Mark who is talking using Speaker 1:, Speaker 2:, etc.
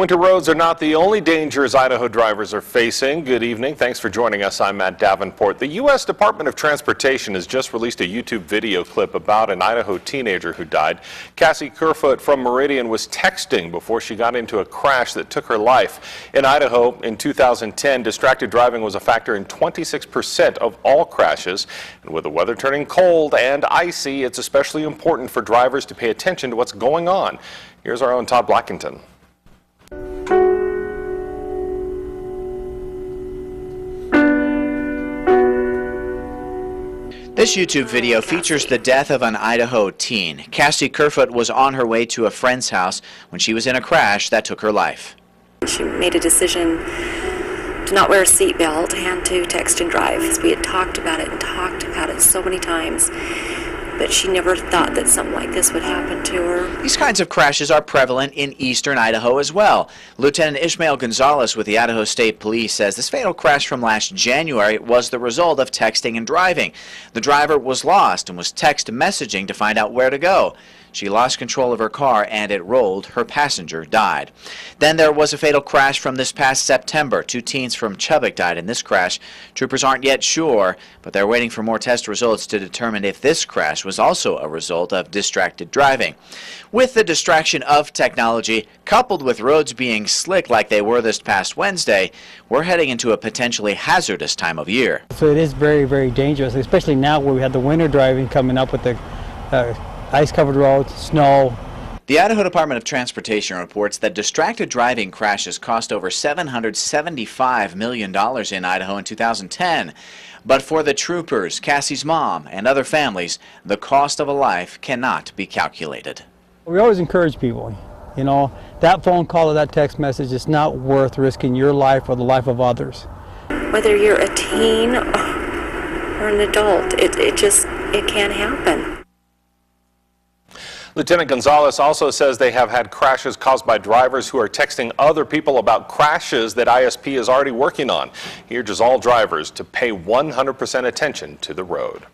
Speaker 1: Winter roads are not the only dangers Idaho drivers are facing. Good evening. Thanks for joining us. I'm Matt Davenport. The U.S. Department of Transportation has just released a YouTube video clip about an Idaho teenager who died. Kassy Kerfoot from Meridian was texting before she got into a crash that took her life. In Idaho, in 2010, distracted driving was a factor in 26% of all crashes. And with the weather turning cold and icy, it's especially important for drivers to pay attention to what's going on. Here's our own Todd Blackington.
Speaker 2: This YouTube video features the death of an Idaho teen. Kassy Kerfoot was on her way to a friend's house when she was in a crash that took her life.
Speaker 3: She made a decision to not wear a seatbelt and to text and drive, because we had talked about it so many times. But she never thought that something like this would happen to her.
Speaker 2: These kinds of crashes are prevalent in eastern Idaho as well. Lieutenant Ishmael Gonzalez with the Idaho State Police says this fatal crash from last January was the result of texting and driving. The driver was lost and was text messaging to find out where to go. She lost control of her car and it rolled. Her passenger died. Then there was a fatal crash from this past September. 2 teens from Chubbuck died in this crash. Troopers aren't yet sure, but they're waiting for more test results to determine if this crash was also a result of distracted driving. With the distraction of technology, coupled with roads being slick like they were this past Wednesday, we're heading into a potentially hazardous time of year.
Speaker 4: So it is very, very dangerous, especially now where we have the winter driving coming up with the ice-covered roads, snow.
Speaker 2: The Idaho Department of Transportation reports that distracted driving crashes cost over $775 million in Idaho in 2010. But for the troopers, Kassy's mom, and other families, the cost of a life cannot be calculated.
Speaker 4: We always encourage people, you know, that phone call or that text message is not worth risking your life or the life of others.
Speaker 3: Whether you're a teen or an adult, it can happen.
Speaker 1: Lieutenant Gonzalez also says they have had crashes caused by drivers who are texting other people about crashes that ISP is already working on. He urges all drivers to pay 100% attention to the road.